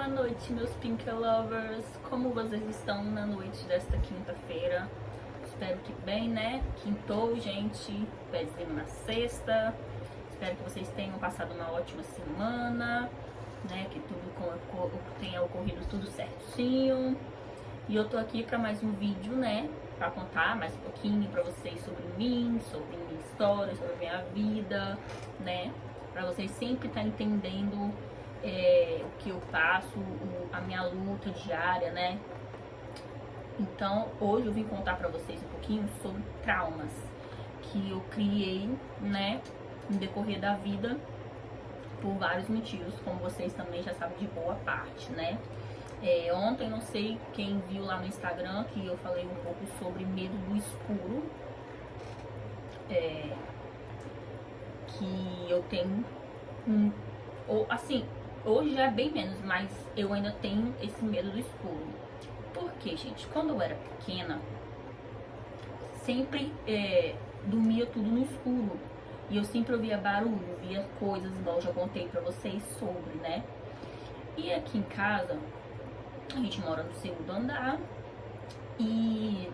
noite, meus Pink Lovers. Como vocês estão na noite desta quinta-feira? Espero que bem, né? Quintou, gente. Pezinho na sexta. Espero que vocês tenham passado uma ótima semana, né? Que tudo tenha ocorrido tudo certinho. E eu tô aqui para mais um vídeo, né? Para contar mais um pouquinho para vocês sobre mim, sobre minha história, sobre minha vida, né? Para vocês sempre estar entendendo o que eu passo, a minha luta diária, né? Então, hoje eu vim contar pra vocês um pouquinho sobre traumas que eu criei, né, no decorrer da vida, por vários motivos, como vocês também já sabem de boa parte, né? Ontem, não sei quem viu lá no Instagram, que eu falei um pouco sobre medo do escuro, que eu tenho assim, hoje já é bem menos, mas eu ainda tenho esse medo do escuro. Porque, gente, quando eu era pequena, sempre dormia tudo no escuro. E eu sempre ouvia barulho, via coisas, igual eu já contei pra vocês sobre, né? E aqui em casa, a gente mora no segundo andar e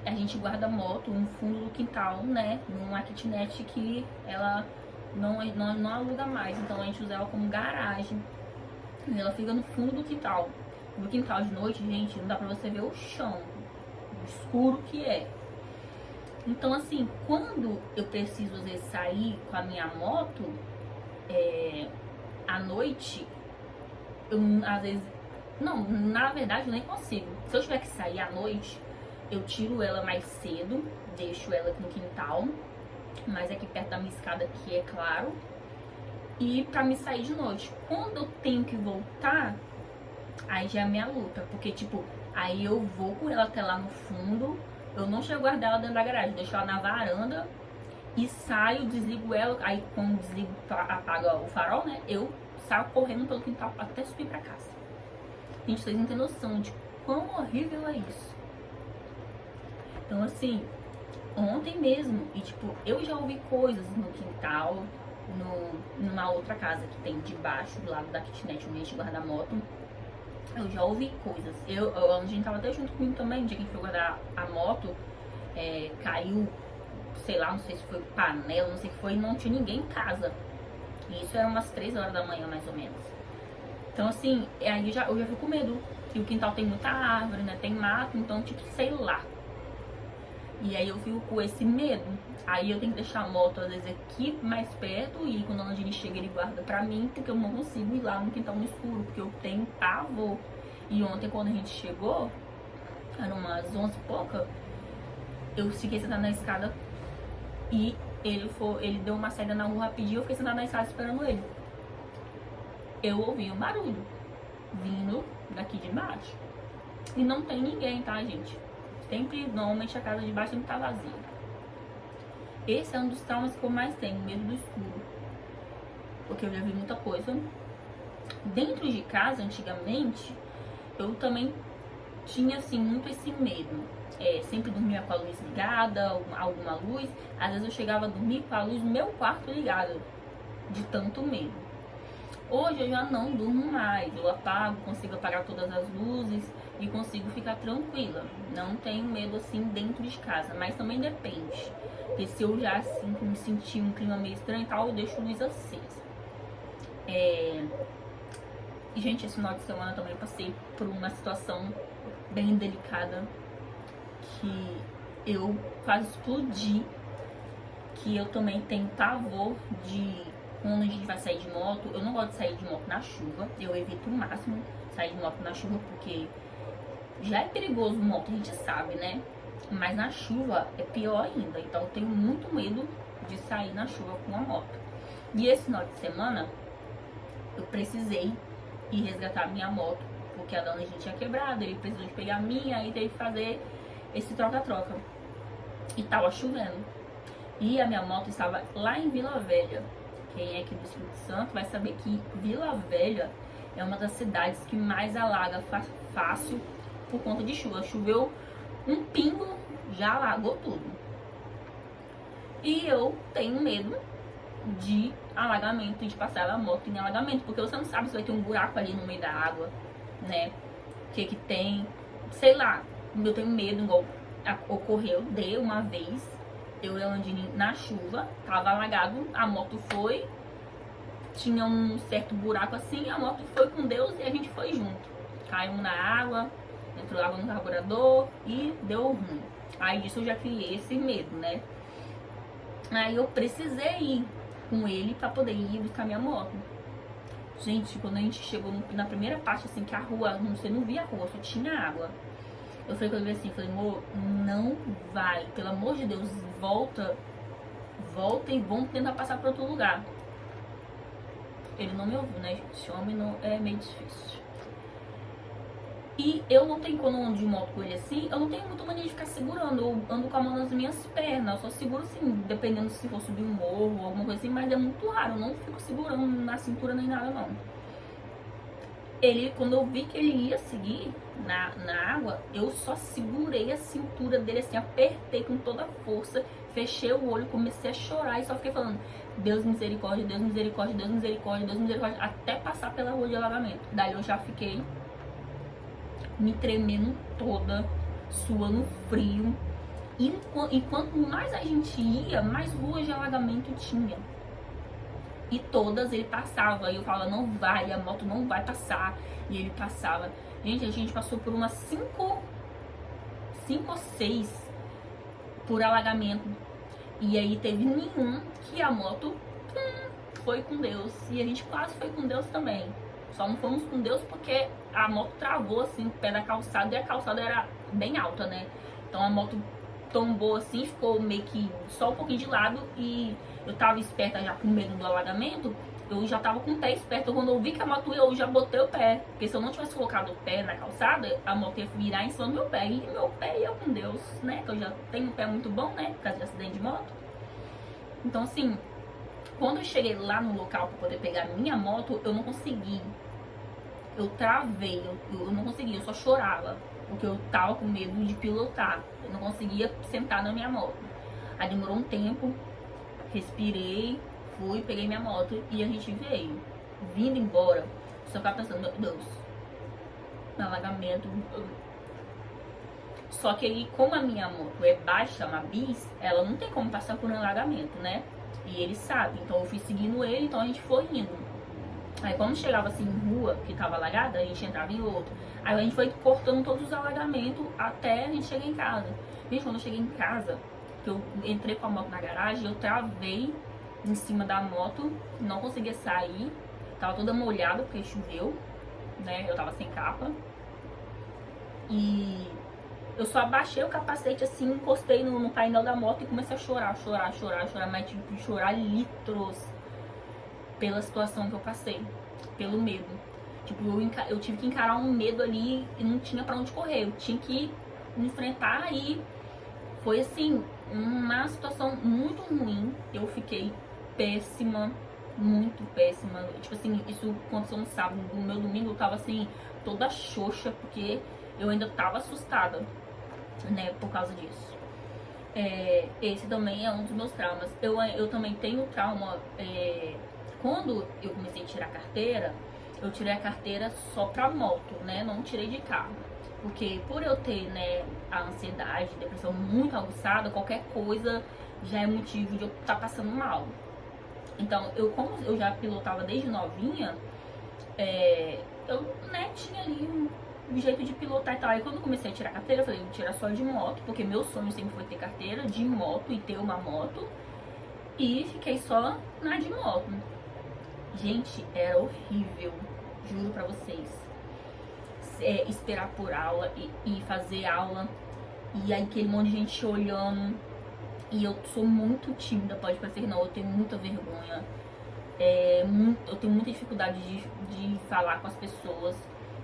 a gente guarda moto no fundo do quintal, né? Numa kitnet que ela não aluga mais, então a gente usa ela como garagem. E ela fica no fundo do quintal. No quintal de noite, gente, não dá pra você ver o chão, o escuro que é. Então, assim, quando eu preciso, às vezes, sair com a minha moto, à noite, eu, às vezes... Não, na verdade, eu nem consigo. Se eu tiver que sair à noite, eu tiro ela mais cedo, deixo ela aqui no quintal, mais aqui perto da minha escada, que é claro, e pra me sair de noite. Quando eu tenho que voltar, aí já é minha luta, porque tipo, aí eu vou com ela até lá no fundo, eu não chego a guardar ela dentro da garagem, deixo ela na varanda e saio, desligo ela, aí quando desligo, apaga o farol, né, eu saio correndo pelo quintal até subir pra casa. Gente, vocês não têm noção de quão horrível é isso. Então assim, ontem mesmo, e tipo, eu já ouvi coisas no quintal, numa outra casa que tem debaixo, do lado da kitnet, onde a gente guarda a moto. Eu já ouvi coisas. A gente tava até junto comigo também, no dia que a gente foi guardar a moto, caiu, sei lá, não sei se foi panela, não sei o que foi, e não tinha ninguém em casa. E isso era umas 3 horas da manhã, mais ou menos. Então assim, aí eu já fico com medo. E o quintal tem muita árvore, né, tem mato, então tipo, sei lá. E aí eu fico com esse medo. Aí eu tenho que deixar a moto, às vezes, aqui mais perto. E quando a Landini chega, ele guarda pra mim, porque eu não consigo ir lá no quintal no escuro, porque eu tenho pavor. E ontem, quando a gente chegou, eram umas 11 e pouca, eu fiquei sentada na escada e ele deu uma saída na rua rapidinho. Eu fiquei sentada na escada esperando ele. Eu ouvi um barulho vindo daqui de baixo. E não tem ninguém, tá, gente? Sempre, normalmente, a casa de baixo sempre tá vazia. Esse é um dos traumas que eu mais tenho, medo do escuro. Porque eu já vi muita coisa. Dentro de casa, antigamente, eu também tinha, assim, muito esse medo. Sempre dormia com a luz ligada, alguma luz. Às vezes eu chegava a dormir com a luz no meu quarto ligada, de tanto medo. Hoje eu já não durmo mais, eu apago, consigo apagar todas as luzes e consigo ficar tranquila. Não tenho medo assim dentro de casa, mas também depende. Porque se eu já assim me sentir um clima meio estranho e tal, eu deixo a luz acesa. E gente, esse final de semana eu também passei por uma situação bem delicada que eu quase explodi, que eu também tenho pavor de... Quando a gente vai sair de moto, eu não gosto de sair de moto na chuva. Eu evito o máximo sair de moto na chuva, porque já é perigoso moto, a gente sabe, né? Mas na chuva é pior ainda. Então eu tenho muito medo de sair na chuva com a moto. E esse final de semana, eu precisei ir resgatar a minha moto, porque a da Landini tinha quebrado, ele precisou de pegar a minha, aí teve que fazer esse troca-troca. E tava chovendo. E a minha moto estava lá em Vila Velha. Quem é aqui do Espírito Santo vai saber que Vila Velha é uma das cidades que mais alaga fácil por conta de chuva. Choveu um pingo, já alagou tudo. E eu tenho medo de alagamento, de passar a moto em alagamento, porque você não sabe se vai ter um buraco ali no meio da água, né? O que que tem, sei lá, eu tenho medo, igual ocorreu de uma vez, eu e a Landine na chuva, tava alagado, a moto foi, tinha um certo buraco assim, a moto foi com Deus e a gente foi junto. Caímos na água, entrou água no carburador e deu ruim. Aí disso eu já criei esse medo, né? Aí eu precisei ir com ele pra poder ir buscar minha moto. Gente, quando a gente chegou na primeira parte, assim, que a rua, você não via a rua, só tinha água. Eu falei com ele assim, falei, amor, não vai, pelo amor de Deus, volta e vamos tentar passar para outro lugar. Ele não me ouviu, né, gente? Esse homem não, é meio difícil. E eu não tenho, quando eu ando de moto com ele assim, eu não tenho muita mania de ficar segurando. Eu ando com a mão nas minhas pernas. Eu só seguro assim, dependendo se for subir um morro ou alguma coisa assim, mas é muito raro. Eu não fico segurando na cintura nem nada, não. Ele, quando eu vi que ele ia seguir na água, eu só segurei a cintura dele assim, apertei com toda a força, fechei o olho, comecei a chorar e só fiquei falando: Deus misericórdia, Deus misericórdia, Deus misericórdia, Deus misericórdia, até passar pela rua de alagamento. Daí eu já fiquei me tremendo toda, suando frio. E quanto mais a gente ia, mais ruas de alagamento tinha. E todas ele passava. E eu falava, não vai, a moto não vai passar. E ele passava. Gente, a gente passou por umas 5 ou 6 por alagamento. E aí teve nenhum que a moto foi com Deus. E a gente quase foi com Deus também. Só não fomos com Deus porque a moto travou assim, no pé da calçada. E a calçada era bem alta, né? Então a moto tombou assim, ficou meio que só um pouquinho de lado. E eu tava esperta já com medo do alagamento. Eu já tava com o pé esperto. Quando eu vi que a moto ia, eu já botei o pé. Porque se eu não tivesse colocado o pé na calçada, a moto ia virar em cima do meu pé. E meu pé ia com Deus, né? Que eu já tenho um pé muito bom, né? Por causa de acidente de moto. Então assim, quando eu cheguei lá no local pra poder pegar a minha moto, eu não consegui. Eu travei, eu não conseguia, eu só chorava. Porque eu tava com medo de pilotar. Eu não conseguia sentar na minha moto. Aí demorou um tempo, respirei, fui, peguei minha moto e a gente veio. Vindo embora, só ficava pensando, meu Deus, alagamento. Só que aí, como a minha moto é baixa, uma bis, ela não tem como passar por um alagamento, né? E ele sabe, então eu fui seguindo ele, então a gente foi indo. Aí quando chegava assim em rua, que tava alagada, a gente entrava em outro. Aí a gente foi cortando todos os alagamentos até a gente chegar em casa. Gente, quando eu cheguei em casa, que eu entrei com a moto na garagem, eu travei em cima da moto, não conseguia sair. Tava toda molhada porque choveu, né? Eu tava sem capa. E eu só abaixei o capacete assim, encostei no painel da moto e comecei a chorar, mas tive que chorar litros pela situação que eu passei, pelo medo. Tipo, eu tive que encarar um medo ali e não tinha pra onde correr. Eu tinha que enfrentar e foi assim, uma situação muito ruim. Eu fiquei péssima, muito péssima. Tipo assim, isso aconteceu no sábado. No meu domingo eu tava assim, toda xoxa, porque eu ainda tava assustada, né, por causa disso. Esse também é um dos meus traumas. Eu também tenho trauma. Quando eu comecei a tirar a carteira, eu tirei a carteira só pra moto, né? Não tirei de carro. Porque por eu ter, né, a ansiedade, depressão muito aguçada, qualquer coisa já é motivo de eu estar passando mal. Então, como eu já pilotava desde novinha, eu, né, tinha ali um jeito de pilotar e tal. Aí quando eu comecei a tirar a carteira, eu falei, vou tirar só de moto, porque meu sonho sempre foi ter carteira de moto e ter uma moto. E fiquei só na de moto. Gente, era horrível, juro pra vocês. Esperar por aula e fazer aula. E aí aquele monte de gente olhando. E eu sou muito tímida, pode parecer que não, eu tenho muita vergonha. Eu tenho muita dificuldade de falar com as pessoas.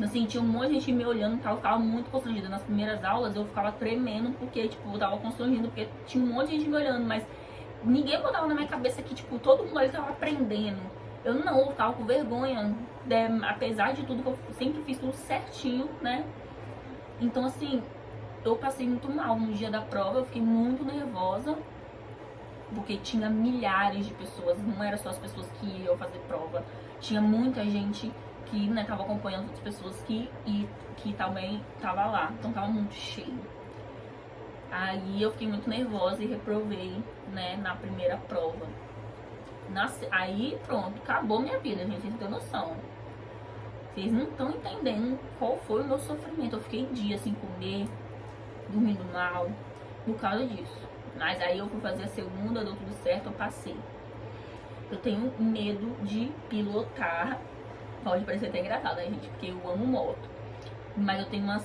Assim, tinha um monte de gente me olhando e tal, eu ficava muito constrangida. Nas primeiras aulas eu ficava tremendo porque, tipo, eu tava constrangindo, porque tinha um monte de gente me olhando, mas ninguém botava na minha cabeça que, tipo, todo mundo ali tava aprendendo. Eu ficava com vergonha, apesar de tudo que eu sempre fiz tudo certinho, né? Então, assim, eu passei muito mal no dia da prova, eu fiquei muito nervosa. porque tinha milhares de pessoas, não era só as pessoas que iam fazer prova, tinha muita gente que, né, tava acompanhando outras pessoas que também tava lá, então tava muito cheio. Aí eu fiquei muito nervosa e reprovei, né, na primeira prova. Aí pronto, acabou minha vida, gente, vocês não têm noção. Vocês não estão entendendo qual foi o meu sofrimento. Eu fiquei dias sem comer, dormindo mal, por causa disso. Mas aí eu fui fazer a segunda, deu tudo certo, eu passei. Eu tenho medo de pilotar. Pode parecer até engraçado, né, gente? Porque eu amo moto. Mas eu tenho um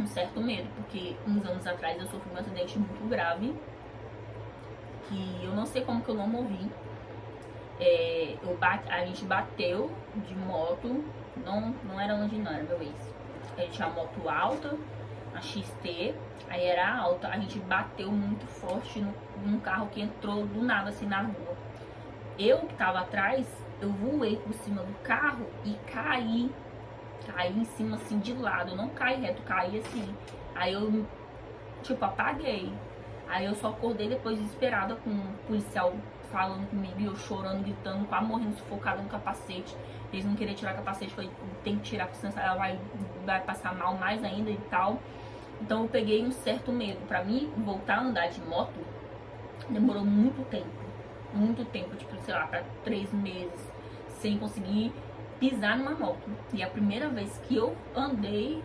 certo medo, porque uns anos atrás eu sofri um acidente muito grave, que eu não sei como que eu não morri. A gente bateu de moto, não era longe não, era meu ex. A gente tinha uma moto alta, a XT, aí era alta, a gente bateu muito forte num carro que entrou do nada assim na rua. Eu que tava atrás, eu voei por cima do carro e caí em cima assim de lado, eu não caí reto, caí assim. Aí eu, tipo, apaguei. Aí eu só acordei depois desesperada com um policial falando comigo e eu chorando, gritando, quase morrendo sufocada no capacete. Eles não queriam tirar o capacete, falei, tem que tirar, porque senão ela vai passar mal mais ainda e tal. Então eu peguei um certo medo. Pra mim, voltar a andar de moto demorou muito tempo, tipo, sei lá, pra 3 meses, sem conseguir pisar numa moto. E a primeira vez que eu andei,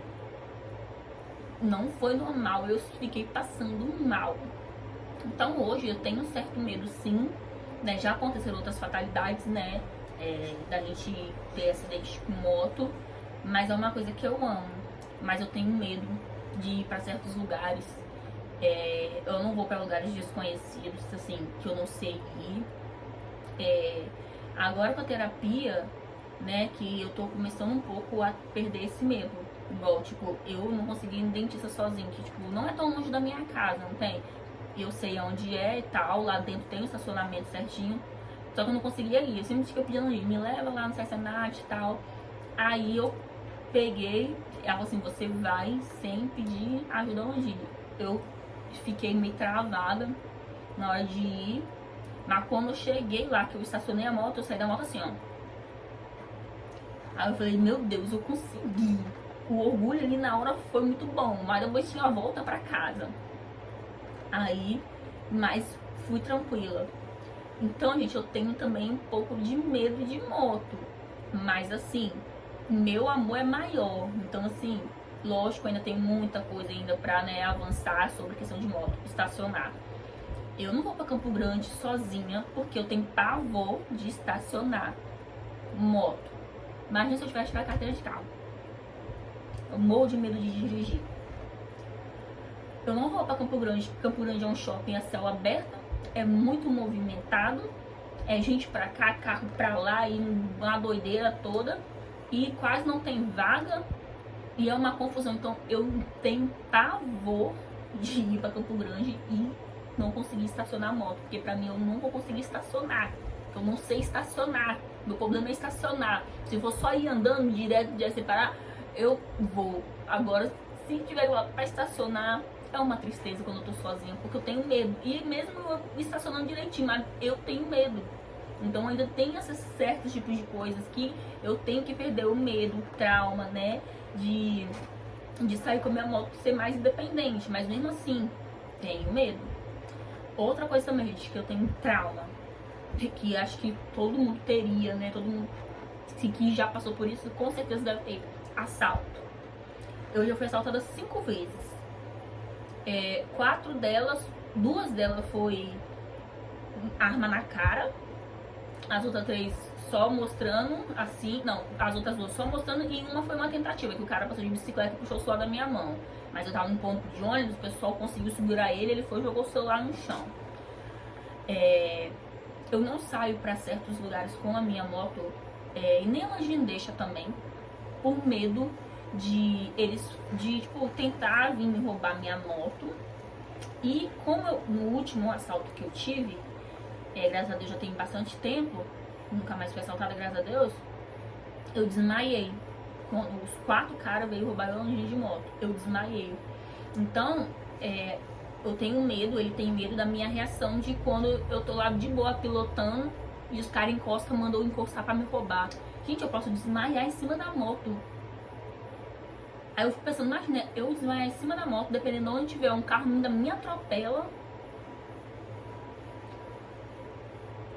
não foi normal, eu fiquei passando mal. Então hoje eu tenho um certo medo, sim, né? Já aconteceram outras fatalidades, né? Da gente ter acidente com moto, mas é uma coisa que eu amo. Mas eu tenho medo de ir para certos lugares. Eu não vou para lugares desconhecidos, assim, que eu não sei ir. Agora com a terapia, né, que eu tô começando um pouco a perder esse medo. Igual, tipo, eu não consegui ir no dentista sozinho, que, tipo, não é tão longe da minha casa, não tem? Eu sei onde é e tal, lá dentro tem um estacionamento certinho, só que eu não conseguia ir. Eu sempre fiquei pedindo ali, me leva lá no Cercenat e tal. Aí eu peguei, ela falou assim, você vai sem pedir ajuda hoje. Eu fiquei meio travada na hora de ir, mas quando eu cheguei lá, que eu estacionei a moto, eu saí da moto assim, ó. Aí eu falei, meu Deus, eu consegui. O orgulho ali na hora foi muito bom, mas depois tinha a volta pra casa. Aí, mas fui tranquila. Então, gente, eu tenho também um pouco de medo de moto. Mas assim, meu amor é maior. Então, assim, lógico, ainda tem muita coisa ainda pra, né, avançar sobre a questão de moto, estacionar. Eu não vou pra Campo Grande sozinha, porque eu tenho pavor de estacionar moto. Imagina se eu tivesse a carteira de carro. Eu morro de medo de dirigir. Eu não vou pra Campo Grande. Campo Grande é um shopping a céu aberto. É muito movimentado. É gente pra cá, carro pra lá e uma doideira toda. E quase não tem vaga. E é uma confusão. Então eu tenho pavor de ir pra Campo Grande e não conseguir estacionar a moto. Porque pra mim eu não vou conseguir estacionar. Eu não sei estacionar. Meu problema é estacionar. Se for só ir andando direto, de separar, eu vou. Agora, se tiver lá pra estacionar, é uma tristeza quando eu tô sozinha, porque eu tenho medo. E mesmo eu estacionando direitinho, mas eu tenho medo. Então ainda tem esses certos tipos de coisas que eu tenho que perder o medo, o trauma, né? De sair com a minha moto, ser mais independente. Mas mesmo assim, tenho medo. Outra coisa também, gente, que eu tenho trauma, que acho que todo mundo teria, né? Todo mundo que já passou por isso, com certeza deve ter. Assalto. Eu já fui assaltada 5 vezes. 4 delas, 2 delas foi arma na cara. As outras 3 só mostrando, assim, não, as outras 2 só mostrando, e uma foi uma tentativa, que o cara passou de bicicleta e puxou o celular da minha mão. Mas eu tava num ponto de ônibus, o pessoal conseguiu segurar ele, ele foi e jogou o celular no chão. Eu não saio pra certos lugares com a minha moto, e nem a Langine deixa também, por medo de eles, tipo, tentar vir me roubar minha moto. E como no último assalto que eu tive, graças a Deus já tem bastante tempo, nunca mais fui assaltada, graças a Deus, eu desmaiei. Quando os 4 caras veio roubar eu de moto, eu desmaiei. Então, eu tenho medo, ele tem medo da minha reação de quando eu tô lá de boa pilotando e os caras encostam, mandam eu encostar pra me roubar. Gente, eu posso desmaiar em cima da moto. Aí eu fico pensando, imagina, eu desmaiar em cima da moto, dependendo de onde tiver um carro ainda me atropela.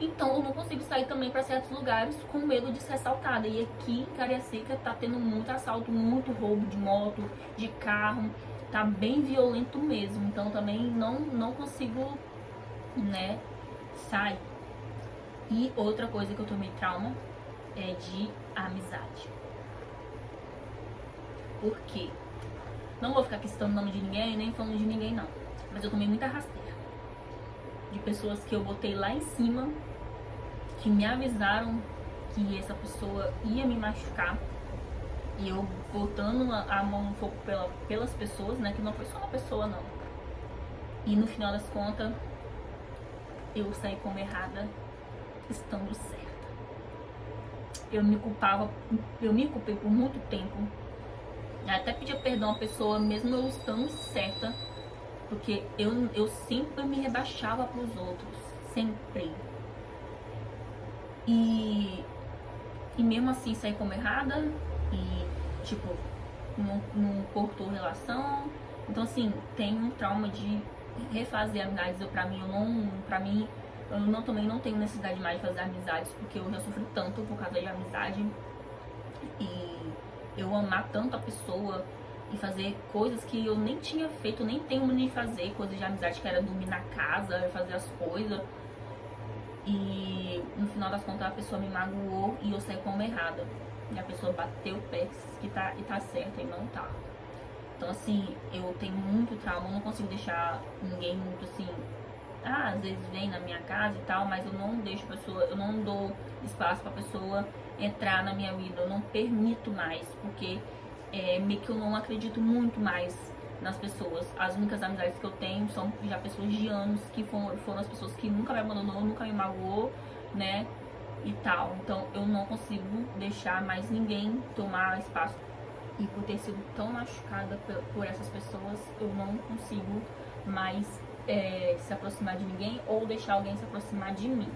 Então eu não consigo sair também pra certos lugares com medo de ser assaltada. E aqui em Cariacica tá tendo muito assalto, muito roubo de moto, de carro. Tá bem violento mesmo. Então também não consigo, né, sair. E outra coisa que eu tomei trauma é de amizade. Por quê? Não vou ficar aqui citando o nome de ninguém, nem falando de ninguém não. Mas eu tomei muita rasteira de pessoas que eu botei lá em cima, que me avisaram que essa pessoa ia me machucar. E eu botando a mão um pouco pelas pessoas, né? Que não foi só uma pessoa, não. E no final das contas, eu saí como errada, estando certa. Eu me culpei por muito tempo. Até pedia perdão à pessoa, mesmo eu estando certa. Porque eu sempre me rebaixava pros outros. Sempre. E mesmo assim saí como errada. E tipo, não cortou relação. Então assim, tem um trauma de refazer amizades. Eu também não tenho necessidade mais de fazer amizades, porque eu já sofri tanto por causa de amizade. E eu amar tanto a pessoa e fazer coisas que eu nem tinha feito, nem tenho de fazer, coisas de amizade, que era dormir na casa, fazer as coisas. E no final das contas a pessoa me magoou e eu saí como errada. E a pessoa bateu o pé e tá certa e não tá. Então assim, eu tenho muito trauma, eu não consigo deixar ninguém muito assim. Às vezes vem na minha casa e tal, mas eu não deixo a pessoa, eu não dou espaço pra pessoa entrar na minha vida, eu não permito mais, porque meio que eu não acredito muito mais nas pessoas. As únicas amizades que eu tenho são já pessoas de anos, que foram as pessoas que nunca me abandonou, nunca me magoou, né, e tal. Então eu não consigo deixar mais ninguém tomar espaço. E por ter sido tão machucada por essas pessoas, eu não consigo mais se aproximar de ninguém ou deixar alguém se aproximar de mim.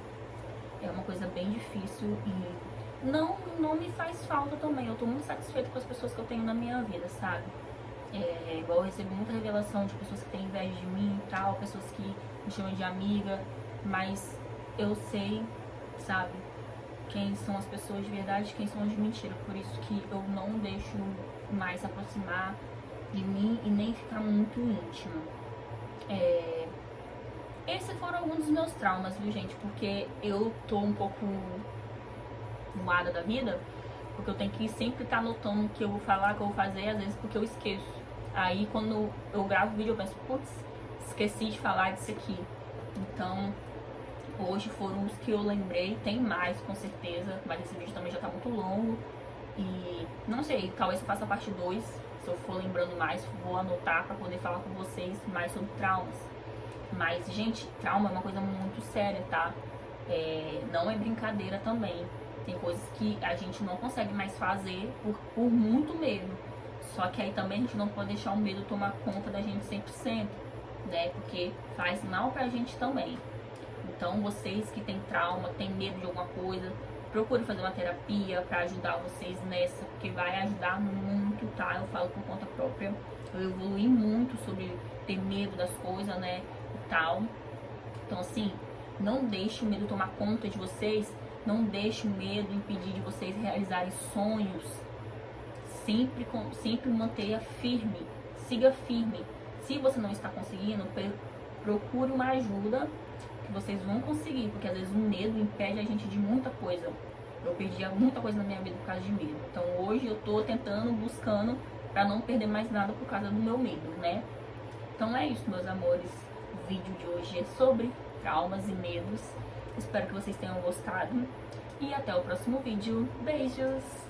É uma coisa bem difícil e não me faz falta também. Eu tô muito satisfeita com as pessoas que eu tenho na minha vida, sabe? Igual eu recebo muita revelação de pessoas que têm inveja de mim e tal, pessoas que me chamam de amiga, mas eu sei, sabe, quem são as pessoas de verdade e quem são as de mentira. Por isso que eu não deixo mais se aproximar de mim e nem ficar muito íntima. Esses foram alguns dos meus traumas, viu, gente? Porque eu tô um pouco voada da vida, porque eu tenho que sempre estar anotando o que eu vou falar, o que eu vou fazer, às vezes porque eu esqueço. Aí quando eu gravo o vídeo eu penso, putz, esqueci de falar disso aqui. Então, hoje foram os que eu lembrei, tem mais com certeza, mas esse vídeo também já tá muito longo. E não sei, talvez eu faça a parte 2, se eu for lembrando mais, vou anotar pra poder falar com vocês mais sobre traumas. Mas, gente, trauma é uma coisa muito séria, tá? Não é brincadeira também. Tem coisas que a gente não consegue mais fazer por muito medo. Só que aí também a gente não pode deixar o medo tomar conta da gente 100%, né? Porque faz mal pra gente também. Então, vocês que têm trauma, têm medo de alguma coisa, procure fazer uma terapia pra ajudar vocês nessa, porque vai ajudar muito, tá? Eu falo por conta própria. Eu evolui muito sobre ter medo das coisas, né? E tal. Então, assim, não deixe o medo tomar conta de vocês. Não deixe o medo impedir de vocês realizarem sonhos. Sempre mantenha firme. Siga firme. Se você não está conseguindo, procure uma ajuda que vocês vão conseguir. Porque às vezes o medo impede a gente de muita coisa. Eu perdi muita coisa na minha vida por causa de medo. Então hoje eu tô buscando pra não perder mais nada por causa do meu medo, né? Então é isso, meus amores. O vídeo de hoje é sobre traumas e medos. Espero que vocês tenham gostado. E até o próximo vídeo. Beijos!